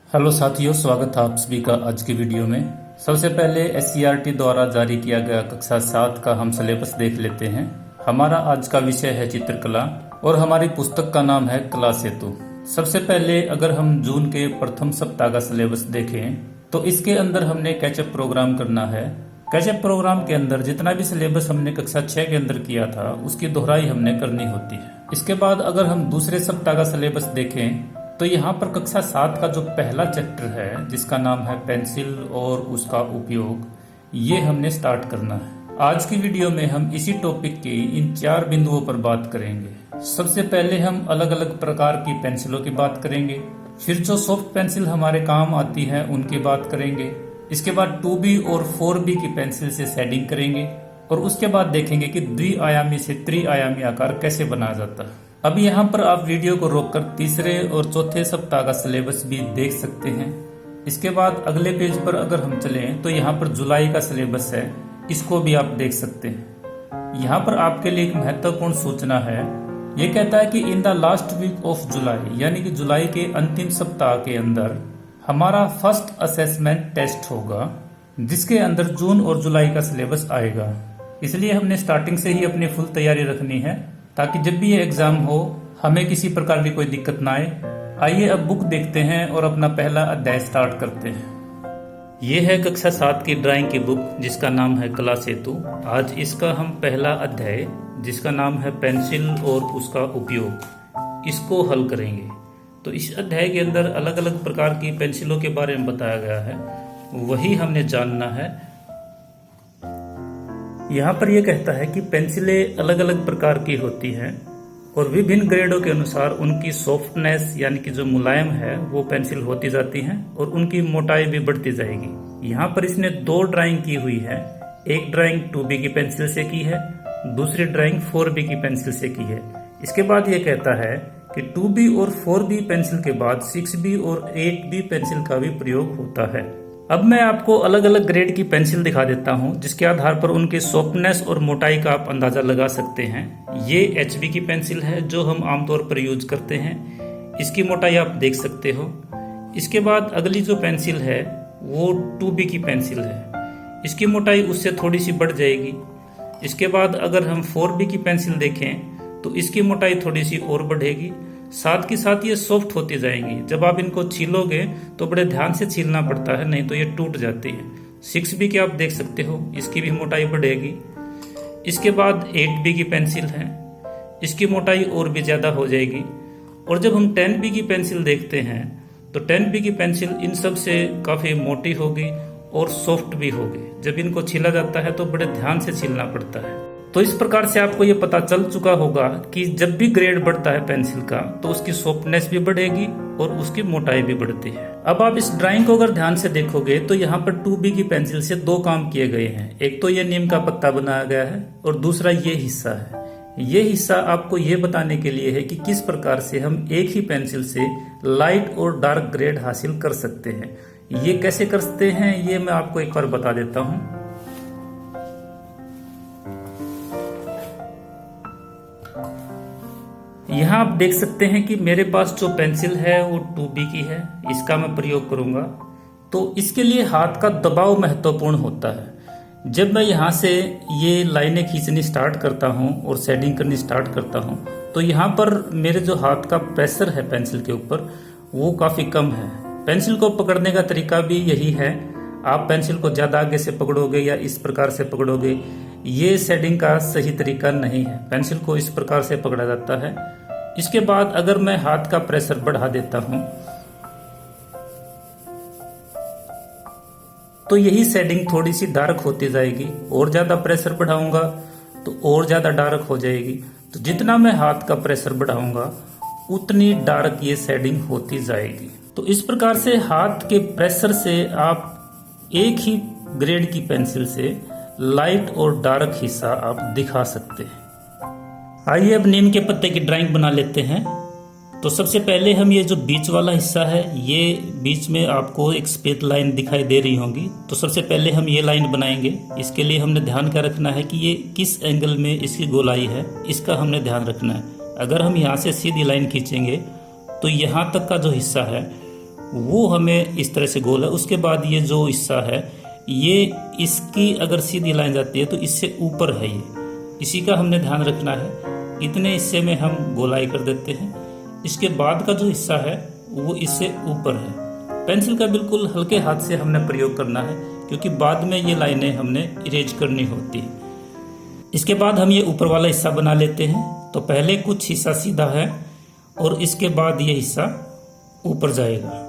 Hello साथियों, स्वागत है आप सभी का आज की वीडियो में। सबसे पहले एससीईआरटी द्वारा जारी किया गया कक्षा 7 का हम सिलेबस देख लेते हैं। हमारा आज का विषय है चित्रकला और हमारी पुस्तक का नाम है कला सेतु। सबसे पहले अगर हम जून के प्रथम सप्ताह का सिलेबस देखें तो इसके अंदर हमने कैचअप प्रोग्राम करना है। कैचअप प्रोग्राम के अंदर जितना भी सिलेबस हमने कक्षा 6 के अंदर किया था उसकी दोहराई हमने करनी होती है। इसके बाद अगर हम दूसरे सप्ताह का सिलेबस देखें तो यहाँ पर कक्षा 7 का जो पहला चैप्टर है जिसका नाम है पेंसिल और उसका उपयोग, ये हमने स्टार्ट करना है। आज की वीडियो में हम इसी टॉपिक के इन 4 बिंदुओं पर बात करेंगे। सबसे पहले हम अलग अलग प्रकार की पेंसिलों की बात करेंगे, फिर जो सॉफ्ट पेंसिल हमारे काम आती है उनकी बात करेंगे। इसके बाद 2B और 4B की पेंसिल से शेडिंग करेंगे और उसके बाद देखेंगे कि द्विआयामी से त्रिआयामी आकार कैसे बनाया जाता है। अब यहाँ पर आप वीडियो को रोककर तीसरे और चौथे सप्ताह का सिलेबस भी देख सकते हैं। इसके बाद अगले पेज पर अगर हम चलें तो यहाँ पर जुलाई का सिलेबस है, इसको भी आप देख सकते हैं। यहाँ पर आपके लिए एक महत्वपूर्ण सूचना है, ये कहता है कि in the last week of July, यानी कि जुलाई के अंतिम सप्ताह के अंदर हमारा फर्स्ट असेसमेंट टेस्ट होगा जिसके अंदर जून और जुलाई का सिलेबस आएगा। इसलिए हमने स्टार्टिंग से ही अपनी फुल तैयारी रखनी है ताकि जब भी ये एग्जाम हो हमें किसी प्रकार की कोई दिक्कत ना आए। आइए अब बुक देखते हैं और अपना पहला अध्याय स्टार्ट करते हैं। ये है कक्षा 7 की ड्राइंग की बुक जिसका नाम है कला सेतु। आज इसका हम पहला अध्याय जिसका नाम है पेंसिल और उसका उपयोग, इसको हल करेंगे। तो इस अध्याय के अंदर अलग अलग प्रकार की पेंसिलों के बारे में बताया गया है, वही हमने जानना है। यहाँ पर यह कहता है कि पेंसिलें अलग अलग प्रकार की होती हैं और विभिन्न ग्रेडों के अनुसार उनकी सॉफ्टनेस यानी कि जो मुलायम है वो पेंसिल होती जाती हैं और उनकी मोटाई भी बढ़ती जाएगी। यहाँ पर इसने 2 ड्राइंग की हुई है। एक ड्राइंग 2B की पेंसिल से की है, दूसरी ड्राइंग 4B की पेंसिल से की है। इसके बाद ये कहता है कि 2B और 4B पेंसिल के बाद 6B और 8B पेंसिल का भी प्रयोग होता है। अब मैं आपको अलग अलग ग्रेड की पेंसिल दिखा देता हूं जिसके आधार पर उनकी सॉफ्टनेस और मोटाई का आप अंदाजा लगा सकते हैं। ये HB की पेंसिल है जो हम आमतौर पर यूज करते हैं, इसकी मोटाई आप देख सकते हो। इसके बाद अगली जो पेंसिल है वो 2B की पेंसिल है, इसकी मोटाई उससे थोड़ी सी बढ़ जाएगी। इसके बाद अगर हम 4B की पेंसिल देखें तो इसकी मोटाई थोड़ी सी और बढ़ेगी, साथ के साथ ये सॉफ्ट होती जाएंगी। जब आप इनको छीलोगे तो बड़े ध्यान से छीलना पड़ता है, नहीं तो ये टूट जाती है। 6B की आप देख सकते हो, इसकी भी मोटाई बढ़ेगी। इसके बाद 8B की पेंसिल है, इसकी मोटाई और भी ज्यादा हो जाएगी। और जब हम 10B की पेंसिल देखते हैं तो 10B की पेंसिल इन सब से काफी मोटी होगी और सॉफ्ट भी होगी। जब इनको छीला जाता है तो बड़े ध्यान से छीलना पड़ता है। तो इस प्रकार से आपको ये पता चल चुका होगा कि जब भी ग्रेड बढ़ता है पेंसिल का तो उसकी सॉफ्टनेस भी बढ़ेगी और उसकी मोटाई भी बढ़ती है। अब आप इस ड्राइंग को अगर ध्यान से देखोगे तो यहाँ पर 2B की पेंसिल से 2 काम किए गए हैं। एक तो ये नीम का पत्ता बनाया गया है और दूसरा ये हिस्सा है। ये हिस्सा आपको ये बताने के लिए है कि किस प्रकार से हम एक ही पेंसिल से लाइट और डार्क ग्रेड हासिल कर सकते हैं। ये कैसे करते हैं ये मैं आपको एक बार बता देता हूँ। यहाँ आप देख सकते हैं कि मेरे पास जो पेंसिल है वो 2B की है, इसका मैं प्रयोग करूंगा। तो इसके लिए हाथ का दबाव महत्वपूर्ण होता है। जब मैं यहाँ से ये लाइनें खींचनी स्टार्ट करता हूँ और शेडिंग करनी स्टार्ट करता हूँ तो यहाँ पर मेरे जो हाथ का प्रेशर है पेंसिल के ऊपर वो काफी कम है। पेंसिल को पकड़ने का तरीका भी यही है, आप पेंसिल को ज्यादा आगे से पकड़ोगे या इस प्रकार से पकड़ोगे, ये शेडिंग का सही तरीका नहीं है। पेंसिल को इस प्रकार से पकड़ा जाता है। इसके बाद अगर मैं हाथ का प्रेशर बढ़ा देता हूं तो यही शेडिंग थोड़ी सी डार्क होती जाएगी, और ज्यादा प्रेशर बढ़ाऊंगा तो और ज्यादा डार्क हो जाएगी। तो जितना मैं हाथ का प्रेशर बढ़ाऊंगा उतनी डार्क ये शेडिंग होती जाएगी। तो इस प्रकार से हाथ के प्रेशर से आप एक ही ग्रेड की पेंसिल से लाइट और डार्क हिस्सा आप दिखा सकते हैं। आइए अब नीम के पत्ते की ड्राइंग बना लेते हैं। तो सबसे पहले हम ये जो बीच वाला हिस्सा है, ये बीच में आपको एक सफेद लाइन दिखाई दे रही होगी, तो सबसे पहले हम ये लाइन बनाएंगे। इसके लिए हमने ध्यान क्या रखना है कि ये किस एंगल में इसकी गोलाई है, इसका हमने ध्यान रखना है। अगर हम यहाँ से सीधी लाइन खींचेंगे तो यहाँ तक का जो हिस्सा है वो हमें इस तरह से गोल है। उसके बाद ये जो हिस्सा है ये इसकी अगर सीधी लाइन जाती है तो इससे ऊपर है, ये इसी का हमने ध्यान रखना है। इतने हिस्से में हम गोलाई कर देते हैं। इसके बाद का जो हिस्सा है वो इससे ऊपर है। पेंसिल का बिल्कुल हल्के हाथ से हमने प्रयोग करना है क्योंकि बाद में ये लाइनें हमने इरेज करनी होती है। इसके बाद हम ये ऊपर वाला हिस्सा बना लेते हैं। तो पहले कुछ हिस्सा सीधा है और इसके बाद ये हिस्सा ऊपर जाएगा।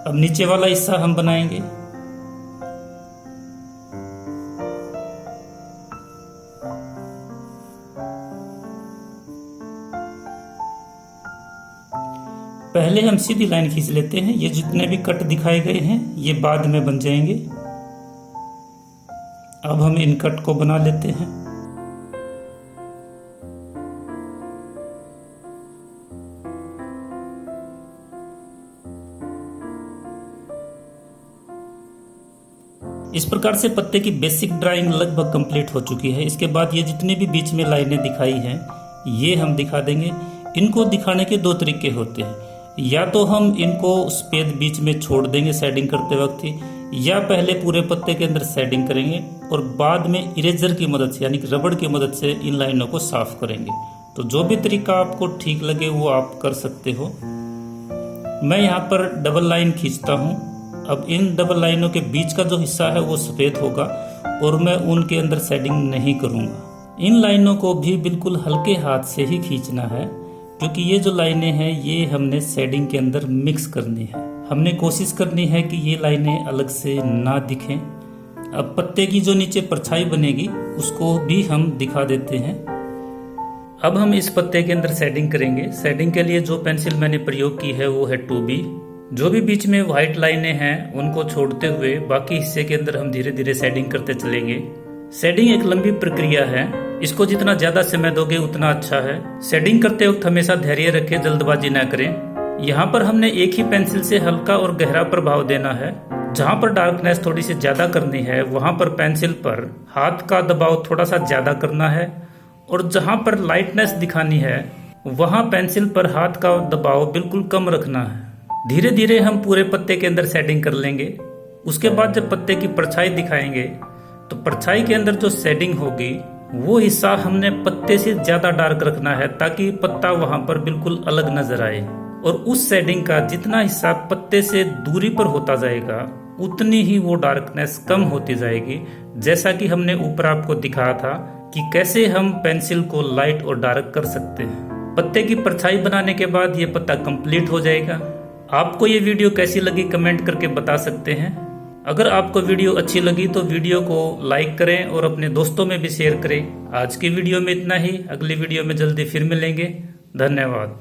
अब नीचे वाला हिस्सा हम बनाएंगे। पहले हम सीधी लाइन खींच लेते हैं। ये जितने भी कट दिखाए गए हैं ये बाद में बन जाएंगे। अब हम इन कट को बना लेते हैं। इस प्रकार से पत्ते की बेसिक ड्राइंग लगभग कंप्लीट हो चुकी है। इसके बाद ये जितने भी बीच में लाइनें दिखाई हैं ये हम दिखा देंगे। इनको दिखाने के दो तरीके होते हैं, या तो हम इनको सफेद बीच में छोड़ देंगे शेडिंग करते वक्त ही, या पहले पूरे पत्ते के अंदर शेडिंग करेंगे और बाद में इरेजर की मदद से यानी कि रबड़ की मदद से इन लाइनों को साफ करेंगे। तो जो भी तरीका आपको ठीक लगे वो आप कर सकते हो। मैं यहाँ पर डबल लाइन खींचता हूँ। अब इन डबल लाइनों के बीच का जो हिस्सा है वो सफेद होगा और मैं उनके अंदर शेडिंग नहीं करूँगा। इन लाइनों को भी बिल्कुल हल्के हाथ से ही खींचना है क्योंकि ये जो लाइनें हैं ये हमने शेडिंग के अंदर मिक्स करनी है। हमने कोशिश करनी है कि ये लाइनें अलग से ना दिखें। अब पत्ते की जो नीचे परछाई बनेगी उसको भी हम दिखा देते हैं। अब हम इस पत्ते के अंदर शेडिंग करेंगे। शेडिंग के लिए जो पेंसिल मैंने प्रयोग की है वो है 2B। जो भी बीच में व्हाइट लाइनें हैं उनको छोड़ते हुए बाकी हिस्से के अंदर हम धीरे धीरे शेडिंग करते चलेंगे। शेडिंग एक लंबी प्रक्रिया है, इसको जितना ज्यादा समय दोगे उतना अच्छा है। शेडिंग करते वक्त हमेशा धैर्य रखें, जल्दबाजी ना करें। यहाँ पर हमने एक ही पेंसिल से हल्का और गहरा प्रभाव देना है। जहाँ पर डार्कनेस थोड़ी सी ज्यादा करनी है वहां पर पेंसिल पर हाथ का दबाव थोड़ा सा ज्यादा करना है और जहाँ पर लाइटनेस दिखानी है वहां पेंसिल पर हाथ का दबाव बिल्कुल कम रखना है। धीरे धीरे हम पूरे पत्ते के अंदर शेडिंग कर लेंगे। उसके बाद जब पत्ते की परछाई दिखाएंगे तो परछाई के अंदर जो शेडिंग होगी वो हिस्सा हमने पत्ते से ज्यादा डार्क रखना है ताकि पत्ता वहां पर बिल्कुल अलग नजर आए। और उस शेडिंग का जितना हिस्सा पत्ते से दूरी पर होता जाएगा उतनी ही वो डार्कनेस कम होती जाएगी। जैसा कि हमने ऊपर आपको दिखाया था कि कैसे हम पेंसिल को लाइट और डार्क कर सकते हैं। पत्ते की परछाई बनाने के बाद ये पत्ता कंप्लीट हो जाएगा। आपको ये वीडियो कैसी लगी कमेंट करके बता सकते हैं। अगर आपको वीडियो अच्छी लगी तो वीडियो को लाइक करें और अपने दोस्तों में भी शेयर करें। आज की वीडियो में इतना ही। अगली वीडियो में जल्दी फिर मिलेंगे। धन्यवाद।